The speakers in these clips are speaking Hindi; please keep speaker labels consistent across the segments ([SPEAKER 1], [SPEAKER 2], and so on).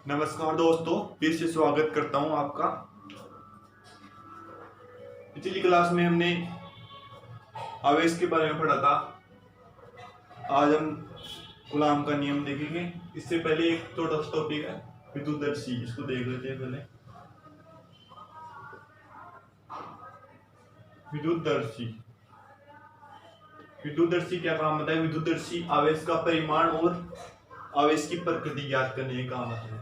[SPEAKER 1] नमस्कार दोस्तों, फिर से स्वागत करता हूं आपका। पिछली क्लास में हमने आवेश के बारे में पढ़ा था। आज हम कूलॉम का नियम देखेंगे। इससे पहले एक छोटा सा टॉपिक है विद्युतदर्शी, इसको देख लेते हैं पहले। विद्युतदर्शी विद्युतदर्शी क्या काम होता है? विद्युतदर्शी आवेश का परिमाण और आवेश की प्रकृति ज्ञात करने का काम होता है।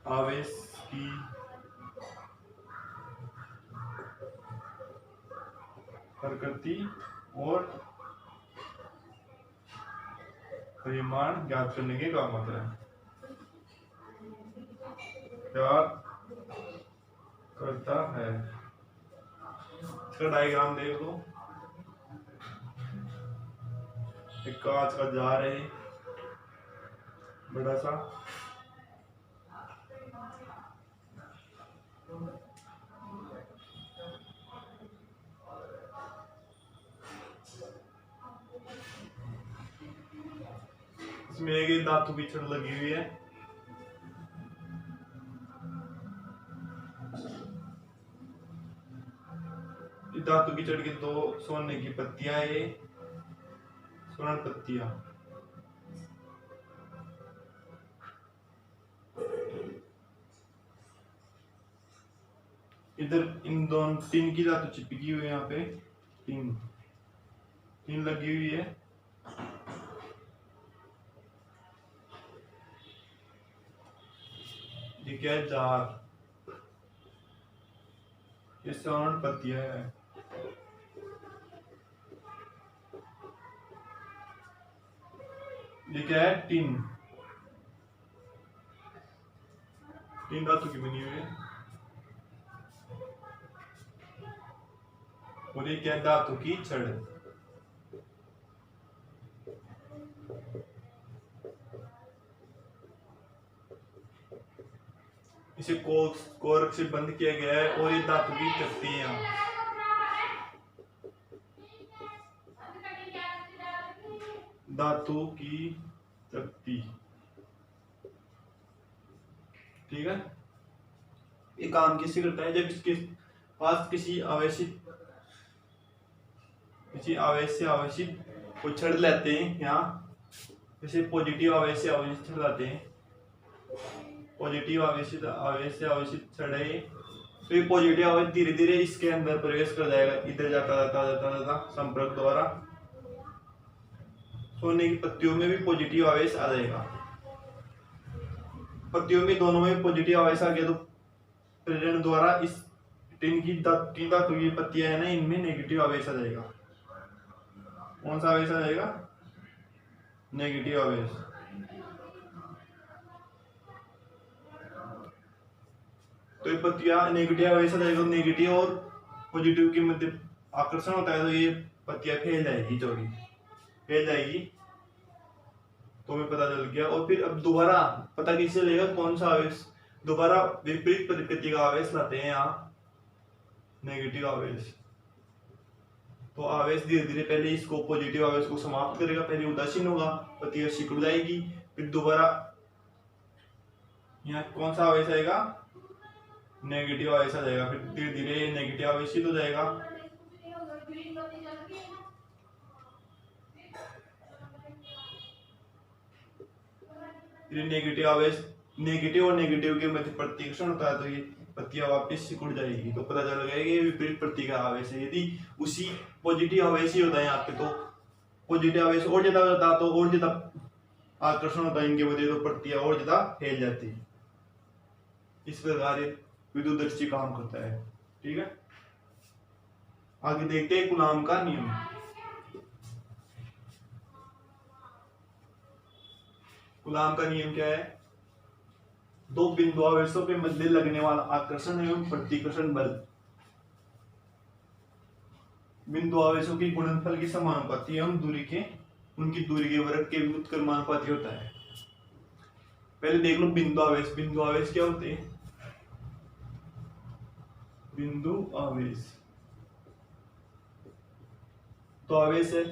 [SPEAKER 1] आवेश की प्रकृति और परिमाण ज्ञात करने के काम होता है। ज्ञात करता है। इसका डायग्राम देख लो। एक कांच का जार है बड़ा सा, इसमें एक धातु की छड़ लगी हुई है। धातु की छड़ की दो सोने की पत्तियां है, ये स्वर्ण पत्तियां। इधर इन दोनों टिन की धातु चिपकी हुई है, यहाँ पे टिन लगी हुई है। ये क्या है? जार। ये स्वर्ण पत्तियां है। ये क्या है? टिन धातु की बनी हुई है। और ये क्या है? धातु की छड़। इसे कोर्क से बंद किया गया है और ये धातु की चकती है यहाँ। धातु की चकती, ठीक है। ये काम किससे करता है? जब इसके पास किसी आवेश से आवेशित को छड़ लेते हैं, यहाँ जैसे पॉजिटिव आवेश से आवेशित छड़ लाते हैं, पॉजिटिव आवेश से आवेशित छड़ है, तो ये पॉजिटिव आवेश धीरे धीरे इसके अंदर प्रवेश कर जाएगा। इधर जाता संपर्क द्वारा सोने की पत्तियों में भी पॉजिटिव आवेश आ जाएगा। पत्तियों में दोनों में पॉजिटिव आवेश आ गया तो प्रेरण द्वारा इस टिन धातु की पत्तियां है ना, इनमें नेगेटिव आवेश आ जाएगा। कौन सा आवेश आ जाएगा? नेगेटिव आवेश। तो ये पत्तियां नेगेटिव आवेश आ जाएगा। नेगेटिव और पॉजिटिव के मध्य आकर्षण होता है, तो ये पत्तियां फैल जाएगी, तो हमें पता चल गया। और फिर अब दोबारा पता किससे लगेगा कौन सा आवेश? दोबारा विपरीत प्रकृति का आवेश लाते हैं यहाँ, नेगेटिव आवेश। तो आवेश धीरे धीरे पहले इसको पॉजिटिव आवेश को समाप्त करेगा, पहले उदासीन होगा, पत्तियां सिकुड़ जाएगी, फिर दोबारा यहाँ कौन सा आवेश आएगा? नेगेटिव आवेश आ जाएगा। फिर धीरे धीरे नेगेटिव आवेशित हो जाएगा। नेगेटिव आवेश, नेगेटिव और नेगेटिव के मध्य प्रतिकर्षण होता है, तो ये पत्तियां वापस सिकुड़ जाएगी। तो पता चल गया कि ये विपरीत प्रकृति का आवेश है। यदि उसी पॉजिटिव आवेश ही होता है यहाँ पे, तो पॉजिटिव आवेश और ज्यादा होता तो और ज्यादा आकर्षण होता है इनके मध्य, तो पत्तियां और ज्यादा फैल जाती। इस प्रकार विद्युतदर्शी काम करता है, ठीक है। आगे देखते हैं कूलॉम का नियम। कूलॉम का नियम क्या है? दो बिंदु आवेशों के मध्य लगने वाला आकर्षण एवं प्रतिकर्षण बल बिंदु आवेशों की गुणनफल की समानुपाती एवं उनकी दूरी के वर्ग के व्युत्क्रमानुपाती होता है। पहले देख लो बिंदु आवेश। बिंदु आवेश क्या होते हैं? बिंदु आवेश तो आवेश है,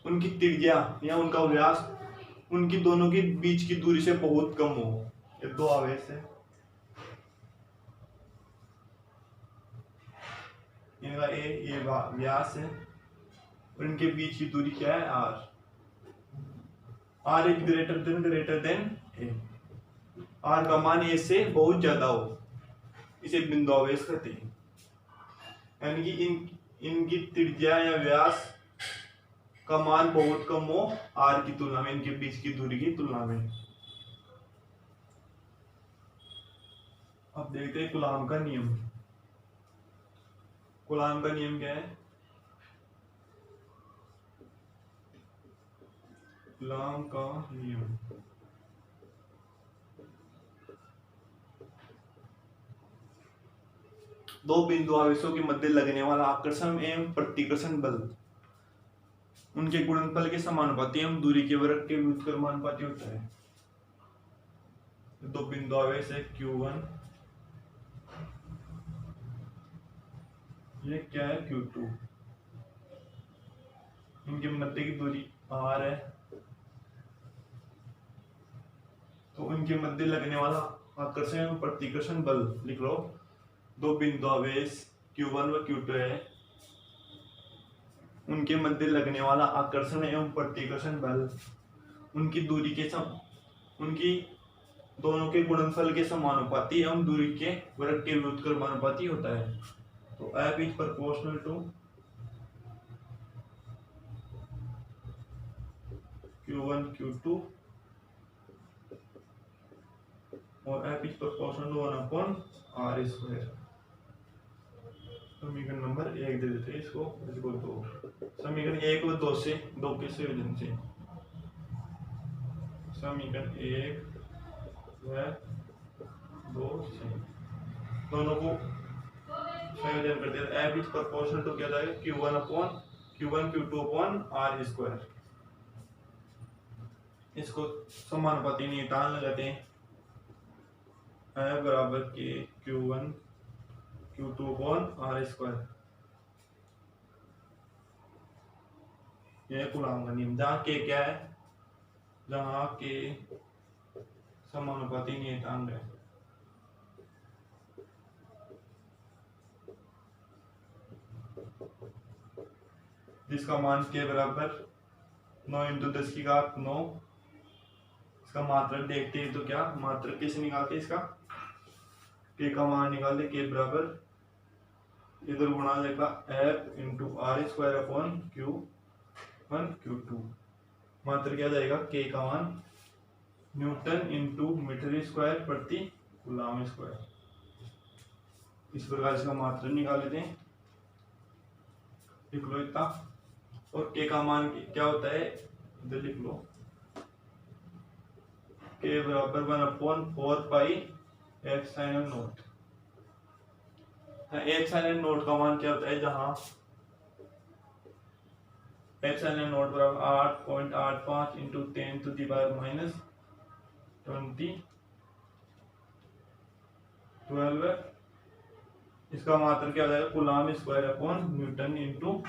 [SPEAKER 1] उनकी त्रिज्या या उनका व्यास उनकी दोनों के बीच की दूरी से बहुत कम हो। ये दो आवेश है, इनका ये व्यास है और इनके बीच की दूरी क्या है, r. R is greater than a. R का मान ए से बहुत ज्यादा हो, इसे बिंदु आवेश कहते हैं। यानी कि इनकी त्रिज्या या व्यास का मान बहुत कम हो आर की तुलना में, इनके बीच की दूरी की तुलना में। अब देखते हैं कूलाम का नियम। कूलाम का नियम क्या है? कूलाम का नियम दो बिंदु आवेशों के मध्य लगने वाला आकर्षण एवं प्रतिकर्षण बल उनके गुणनफल के समानुपाती एवं दूरी के वर्ग के व्युत्क्रमानुपाती होता है। दो बिंदु आवेश है Q1, ये क्या है Q2, इनके मध्य की दूरी R है, तो उनके मध्य लगने वाला आकर्षण एवं प्रतिकर्षण बल लिख लो। दो बिंदु आवेश Q1 व Q2 है, उनके मध्य लगने वाला आकर्षण एवं प्रतिकर्षण बल उनकी दूरी के उनकी दोनों के गुणनफल के समानुपाती एवं दूरी के वर्ग के व्युत्क्रमानुपाती होता है। तो F is proportional to Q1 Q2 और F is proportional to 1/r square. समीकरण नंबर 1 दे देते हैं इसको 2। समीकरण 1 व 2 से 2 के संयोजन से समीकरण 1 व 2 से दोनों को संयोजन कर दिया। F इज प्रोपोर्शनल टू क्या जाएगा Q1 Q2/r स्क्वायर। इसको समानुपाती नियतांक लगाते हैं। F बराबर के Q1 Q2/r स्क्वायर। यह कूलाम का नियम, जहाँ के क्या है, जहाँ के समानुपाती नियतांक है। जिसका मान के बराबर 9 × 10⁹ इसका मात्रक देखते हैं तो क्या मात्रक कैसे निकालते हैं, इसका के का मान निकालते, के बराबर इधर गुणा लेगा F × r² Q1 Q2। मात्रक क्या जाएगा, के का मान न्यूटन × मीटर स्क्वायर प्रति कूलाम स्क्वायर। इस प्रकार इसका मात्रक निकाल लेते हैं, लिख लो इतना। और के का मान क्या होता है, इधर लिख लो, के बराबर 1/4 pi epsilon not. Epsilon not का मान क्या होता है, जहां एप्सिलॉन नॉट बराबर 8.85 × 10⁻⁻20 12। इसका मात्रक क्या हो जाएगा, coulomb square upon newton ×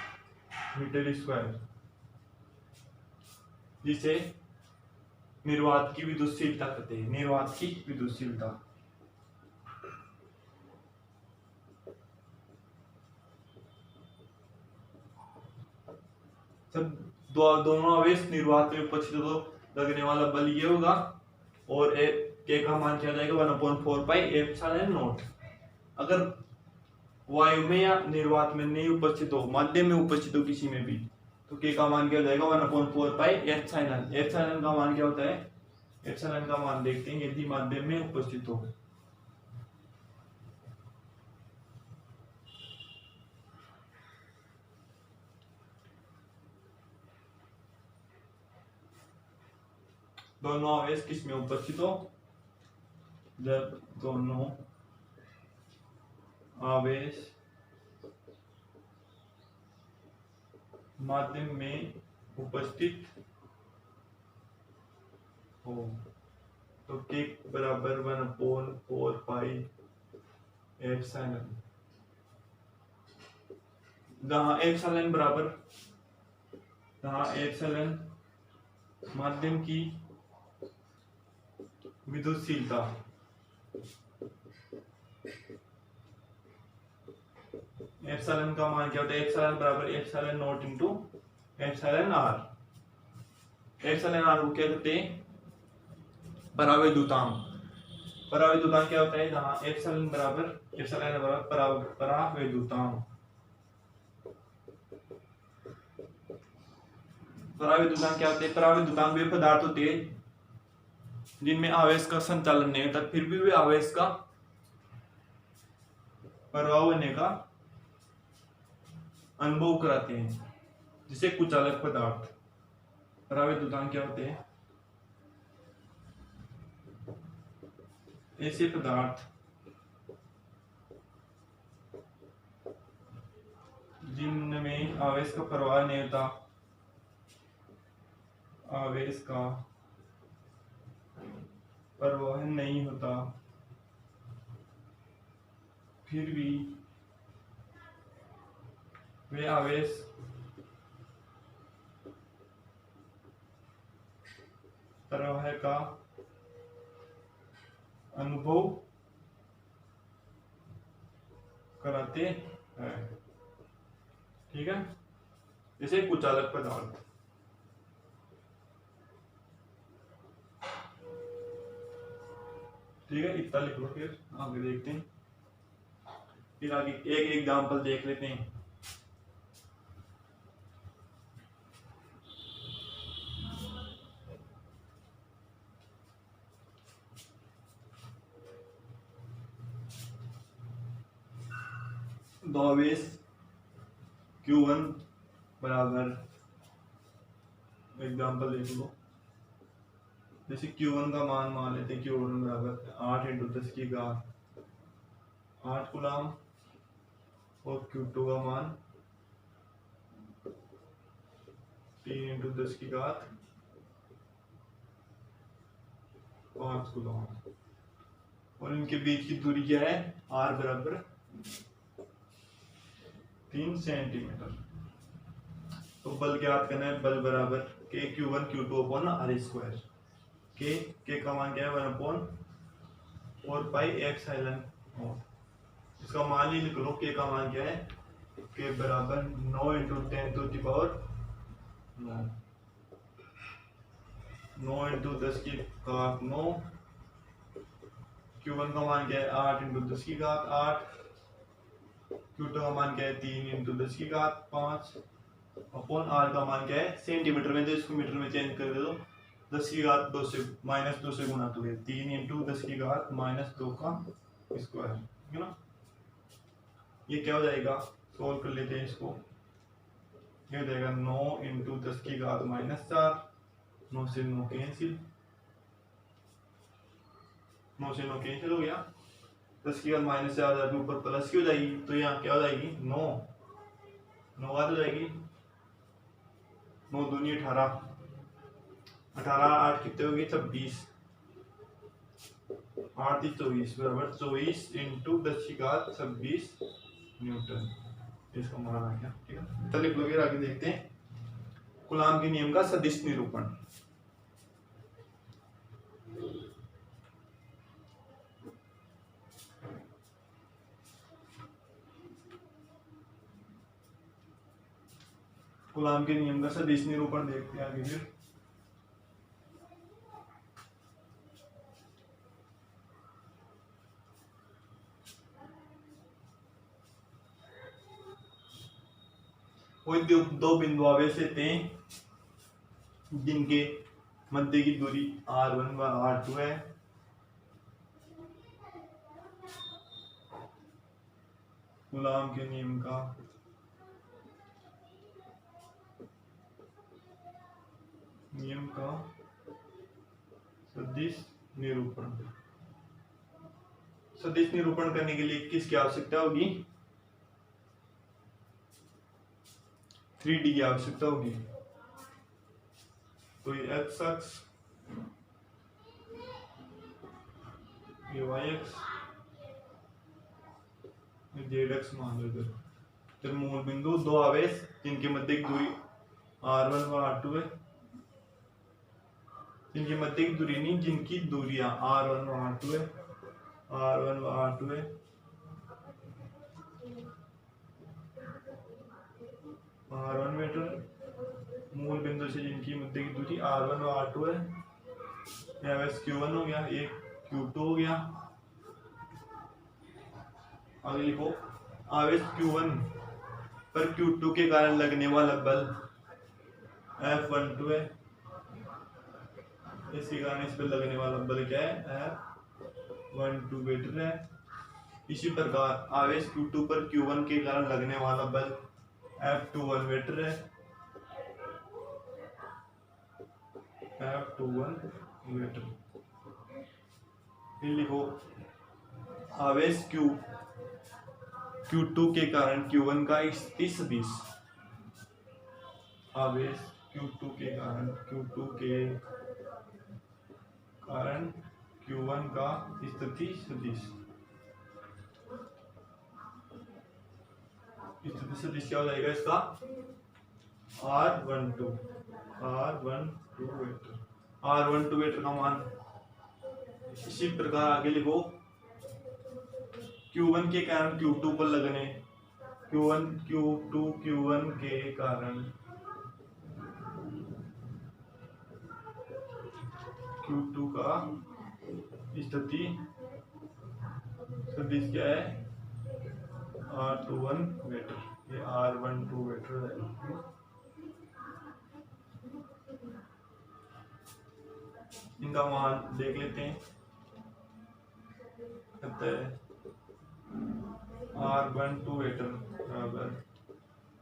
[SPEAKER 1] metre square, जिसे निर्वात की विद्युतशीलता कहते हैं। निर्वात की विद्युतशीलता सब दोनों आवेश निर्वात में उपस्थित हो तो लगने वाला बल ये होगा। और के का मान क्या जाएगा 1/4 पाई एप्सिलॉन नॉट। अगर वायु में या निर्वात में नहीं उपस्थित हो, माध्यम में उपस्थित हो किसी में भी, तो के का मान क्या हो जाएगा 1/4 पाई एप्सिलॉन। एप्सिलॉन का मान क्या होता है, एप्सिलॉन का मान देखते हैं यदि माध्यम में उपस्थित हो। दोनों आवेश किस में उपस्थित हो, जब दोनों आवेश माध्यम में उपस्थित हो, तो के बराबर 1/4 पाई एप्सिलॉन। जहां एप्सिलॉन माध्यम की विद्युतशीलता एप्सिलॉन का मान क्या होता है? एप्सिलॉन बराबर epsilon nought into epsilon r. Epsilon r को क्या कहते हैं? परावैद्युतांक। परावैद्युतांक क्या होता है? जहां एप्सिलॉन बराबर परावैद्युतांक। परावैद्युतांक क्या होते हैं? परावैद्युतांक वे पदार्थ होते हैं जिनमें आवेश का संचालन नहीं होता, फिर भी वे आवेश का प्रवाह होने का अनुभव कराते हैं, जिसे कुचालक पदार्थ। परावैद्युतांक क्या होते हैं? ऐसे पदार्थ जिनमें आवेश का प्रवाह नहीं होता, आवेश का प्रवाह नहीं होता, फिर भी वे आवेश प्रवाह का अनुभव कराते हैं। ठीक है, जैसे कुचालक पदार्थ। ठीक है, इतना लिख लो, फिर आगे देखते हैं। फिर आगे एक एग्जाम्पल देख लेते हैं। दो आवेश Q1 बराबर, एग्जाम्पल देख लो। जैसे Q1 का मान लेते हैं, Q1 बराबर 8 इंटू 10 की घात 8 कूलम, और Q2 का मान 3 इंटू 10 की घात 5 कूलम, और इनके बीच की दूरी क्या है? R बराबर 3 सेंटीमीटर। तो बल ज्ञात करना है। बल बराबर के Q1 Q2 upon R square. के का मान क्या है? 1 अपॉन 4 पाई एप्सिलॉन नॉट। इसका मान ही लिख लो। के का मान क्या है? के बराबर 9 into 10 to the power 9 into 10 की घात 9। Q1 का मान क्या है? 8 इंटू 10 की घात 8। Q2 का मान क्या है? 3 इंटू 10 की घात 5 अपॉन R का मान क्या है? सेंटीमीटर में, तो इसको मीटर में चेंज कर दे दो। 10 की घात 2 से -2 से गुणा तो है 3 इंटू 10 की घात -2 का स्क्वायर, है ना। ये क्या हो जाएगा? सोल्व कर लेते हैं इसको। ये हो जाएगा 9 इंटू 10 की घात -4। 9 से 9 कैंसिल, 9 से 9 कैंसिल हो गया। 10 की घात -4 के ऊपर प्लस की हो जाएगी, तो यहाँ क्या हो जाएगी? 9 घात हो जाएगी। 9 दूनी 18, 18 8 कितने होगी? 26, 8 24 बराबर 24 इंटू 10 की घात 26 न्यूटन। इसका मान आ गया। ठीक है, तो लिख लो। फिर आगे देखते हैं कूलाम के नियम का सदिश निरूपण। कूलाम के नियम का सदिश निरूपण देखते हैं आगे। फिर कोई दो बिंदु आवेश लेते हैं जिनके मध्य की दूरी R1 व R2 है। कूलाम के नियम का सदिश निरूपण। सदिश निरूपण करने के लिए किसकी आवश्यकता होगी? 3D की आवश्यकता होगी। तो ये x अक्ष, ये y अक्ष, ये z अक्ष मान लो इधर। फिर मूल बिंदु दो आवेश जिनके मध्य की दूरी R1 व R2 है। जिनकी मध्य की दूरी नहीं, जिनकी दूरियां R1 व R2 है, R1 व R2 है, R1 मीटर मूल बिंदु से जिनकी मध्य की दूरी R1 व R2 है, यह आवेश Q1 हो गया, एक Q2 हो गया। आगे लिखो आवेश Q1 पर Q2 के कारण लगने वाला बल F12 है, इसी कारण इस पर लगने वाला बल क्या है, F12 मीटर है। इसी प्रकार आवेश Q2 पर Q1 के कारण लगने वाला बल F21 मीटर है, F21 मीटर। फिर लिखो आवेश Q2 के कारण Q1 का स्थिति सदिश, आवेश Q2 के कारण Q1 का स्थिति सदिश, स्थिति सदिश क्या हो जाएगा इसका, R12 वेक्टर का मान। इसी प्रकार आगे लिखो Q1 के कारण Q2 पर लगने, Q1 के कारण Q2 का स्थिति सदिश क्या है, R21 वेक्टर, ये R12 वेक्टर है। इनका मान देख लेते हैं, R12 वेक्टर बराबर,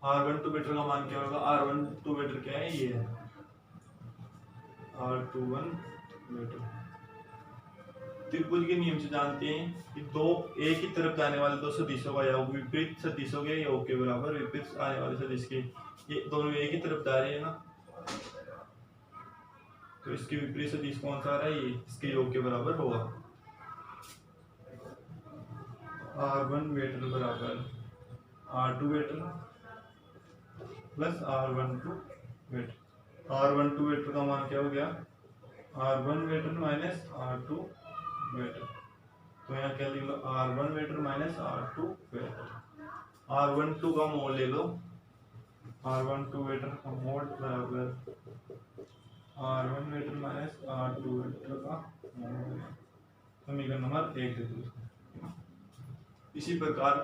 [SPEAKER 1] R12 वेक्टर का मान क्या होगा, R12 वेक्टर क्या है, ये है R21 वेक्टर। त्रिभुज के नियम से जानते हैं कि दो एक ही तरफ जाने वाले दो सदिशों का योग विपरीत सदिशों के योग के बराबर, विपरीत आने वाले सदिश के, ये दोनों एक ही तरफ जा रहे हैं ना, तो इसके विपरीत सदिश कौन सा आ रहा है, ये इसके योग के बराबर होगा। R1 वेक्टर बराबर R2 vector plus R12 vector, R12 vector का मान क्या हो गया, R1 vector minus R2 vector. तो यहाँ क्या लिख लो, R1 vector minus R2 vector. R12 का मोल ले लो, R12 वेक्टर का मोल बराबर R1 vector minus R2 vector का मोल, समीकरण नंबर 1 दे दो। इसी प्रकार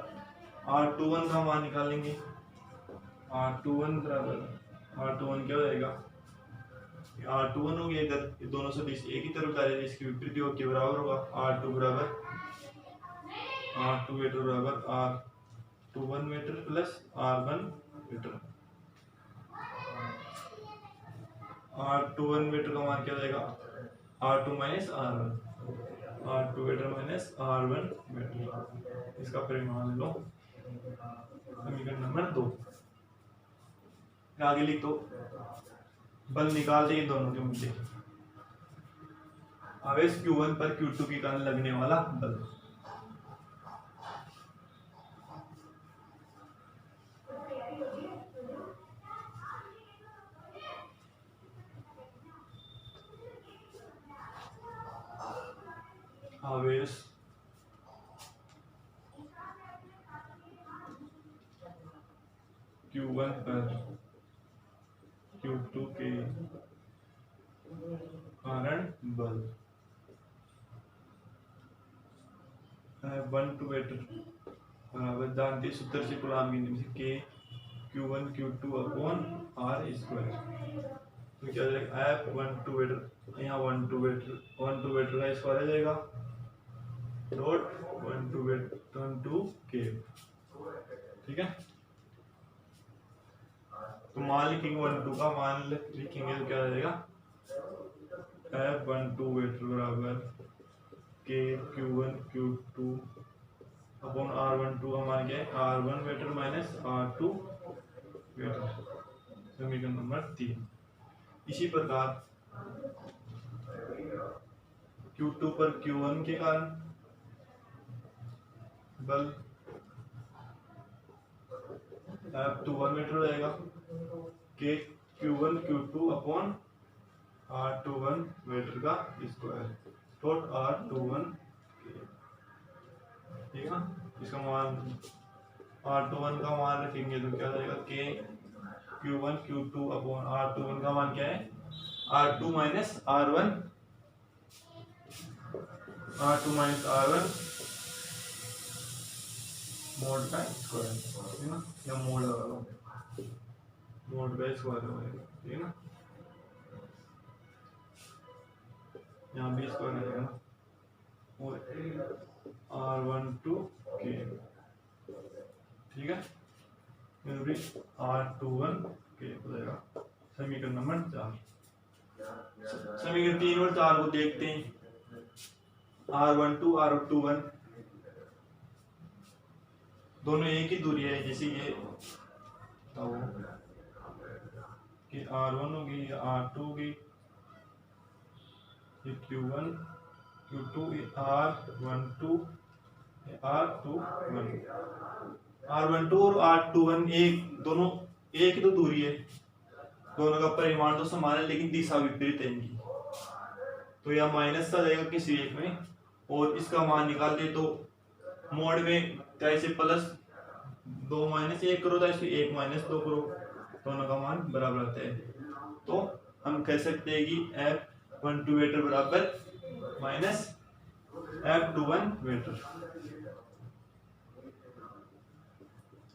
[SPEAKER 1] R21 का मान निकालेंगे, R21 बराबर R21 क्या हो जाएगा, R21 हो गया, इधर ये दोनों सदिश एक ही तरफ जा रहे हैं, इसके विपरीत योग के बराबर होगा। R2 बराबर R2 वेक्टर बराबर R21 vector plus R1 vector. R21 vector का मान क्या हो जाएगा, R2 minus R1, R2 vector minus R1 vector, इसका परिमाण लो, समीकरण नंबर 2। आगे लिख दो, बल निकालते हैं दोनों के मुद्दे, आवेश Q1 पर Q2 के कारण लगने वाला बल, आवेश Q1 पर Q2 के कारण बल, 1 वेक्टर बराबर जानते सूत्र से कूलॉम के नियम से K Q1 Q2 upon R square. तो क्या जाएगा, F12 वेक्टर, यहाँ 12 वेक्टर का स्क्वायर आ जाएगा, डॉट 12 वेक्टर 12 K, ठीक है। तो मान लिखेंगे 12 का मान लिखेंगे तो क्या आ जाएगा, F12 वेक्टर बराबर K Q1 Q2 upon R12 का मान क्या है, R1 vector minus R2 vector, समीकरण नंबर 3। इसी प्रकार Q2 पर Q1 के कारण बल F21 वेक्टर हो जाएगा, K Q1 Q2 upon R21 vector का स्क्वायर डॉट R21, ठीक है ना। इसका मान R21 का मान रखेंगे तो क्या हो जाएगा, K Q1 Q2 upon R21 का मान क्या है, R2 minus R1, R2 minus R1 mode का स्क्वायर, ठीक है ना, या मोड लगा लो, मोड का स्क्वायर हो जाएगा, ठीक है ना, यहाँ भी स्क्वायर आ जाएगा ना, और R12 K, ठीक है, फिर भी R21 K हो जाएगा। समीकरण नंबर 4। समीकरण 3 और 4 को देखते हैं। R12 R21 दोनों एक ही दूरी है, जैसे ये कि R1 होगी या R2 होगी, ये Q1 Q2 ये R12 R21, R12 और R21 दोनों एक ही तो दूरी है, दोनों का परिमाण तो समान है लेकिन दिशा विपरीत है इनकी, तो यह माइनस आ जाएगा किसी एक में, और इसका मान निकाल दे तो मोड में कैसे प्लस 2 माइनस 1 करो, तो ऐसे 1 माइनस 2 करो, दोनों का मान बराबर आता है। तो हम कह सकते हैं कि F12 वेक्टर बराबर माइनस F21 वेक्टर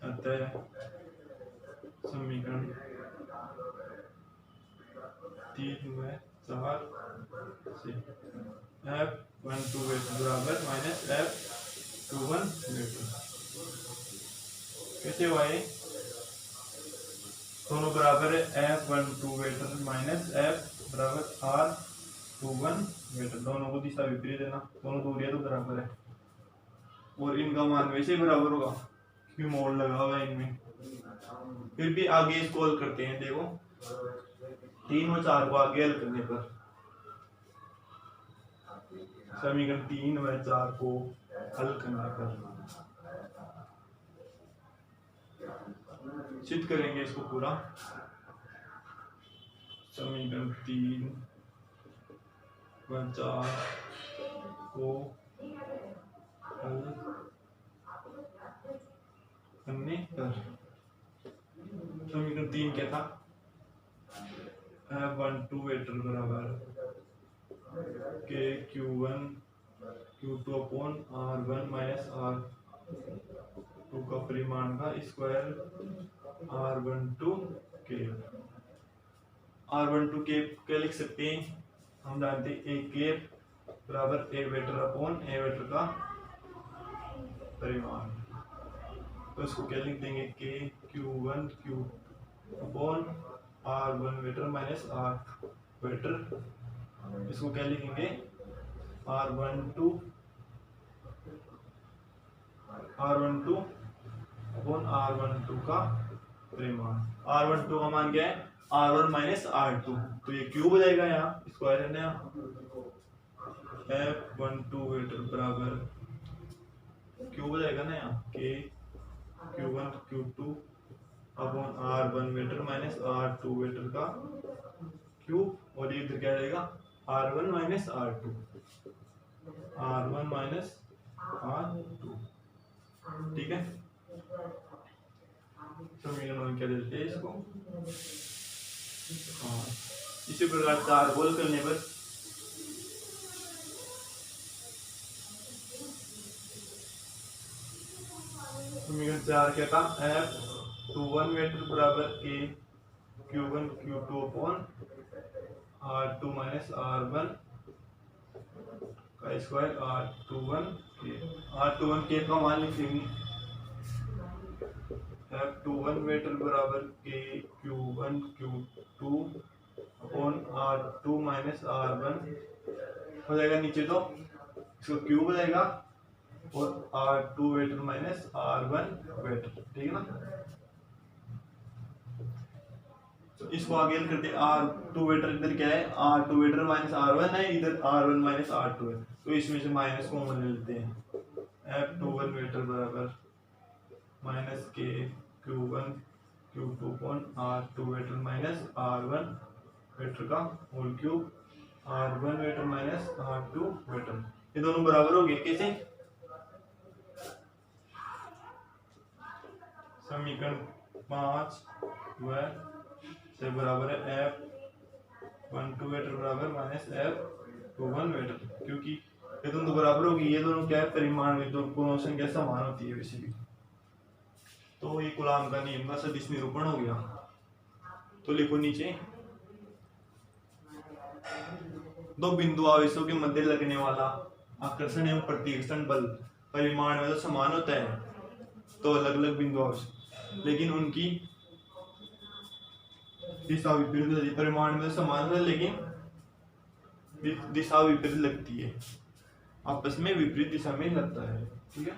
[SPEAKER 1] आता है। समीकरण 3 में 4 से F12 वेक्टर बराबर माइनस F21 वेक्टर कैसे हुआ, दोनों बराबर है, F12 वेक्टर माइनस F बराबर R21 वेक्टर, दोनों को दिशा विपरीत है ना, दोनों दूरियां तो बराबर है, और इनका मान वैसे ही बराबर होगा क्योंकि मोड लगा हुआ है इनमें। फिर भी आगे इसको हल करते हैं, देखो 3 और 4 को आगे हल करने पर समीकरण 3 व 4 को हल करने पर सिद्ध करेंगे इसको पूरा। समीकरण 3 व 4 को हल करने पर समीकरण 3 क्या था, F12 वेक्टर बराबर K Q1 Q2 upon R1 minus R2 का परिमाण का square R12 K। R12 K क्या लिख सकते हैं, हम जानते हैं A K बराबर A vector upon A vector का परिमाण, तो इसको क्या लिख देंगे, K Q1 Q upon R1 vector minus R vector, इसको क्या लिखेंगे R12 अपॉन R12 का परिमाण, R12 का मान क्या है, R1 माइनस R2, तो ये क्यूब हो जाएगा, यहाँ स्क्वायर है ना, F12 वेक्टर बराबर क्यूब हो जाएगा ना, यहाँ K Q1 Q2 upon R1 vector minus R2 vector का क्यूब, और ये इधर क्या जाएगा R1 माइनस R2 ठीक है। समीकरण क्या देते हैं इसको, हाँ, इसी प्रकार 4 को हल करने पर समीकरण 4 क्या था, F21 वेक्टर बराबर K Q1 Q2 upon R2 minus R1 का स्क्वायर R21 K का मान लिखेंगे, F21 वेक्टर बराबर K Q1 Q2 upon R2 minus R1 हो जाएगा नीचे, तो इसको क्यूब हो जाएगा, और R2 vector minus R1 vector, ठीक है ना। तो इसको आगे हल करते, R2 वेक्टर इधर क्या है, R2 वेक्टर माइनस R1 है, इधर R1 माइनस R2 है, तो इसमें से माइनस कॉमन ले लेते हैं, F21 वेक्टर बराबर minus K Q1 Q2 upon R2 vector minus R1 vector का whole cube r1 vector minus r2 vector, ये दोनों बराबर हो गए कैसे? समीकरण 5 वह से बराबर है f12 वेक्टर बराबर माइनस f21 वेक्टर, क्योंकि ये दोनों बराबर होगी, ये दोनों क्या है परिमाण में दोनों संख्या समान होती है वैसे भी। तो ये कूलॉम का नियम का सदिश निरूपण हो गया। तो लिखो नीचे, दो बिंदु आवेशों के मध्य लगने वाला आकर्षण एवं प्रतिकर्षण बल परिमाण में तो समान होता है, तो अलग अलग बिंदु आवेश लेकिन उनकी दिशा विपरीत होती है। परिमाण में तो समान होता है लेकिन दिशा विपरीत लगती है, आपस में विपरीत दिशा में लगता है। ठीक है।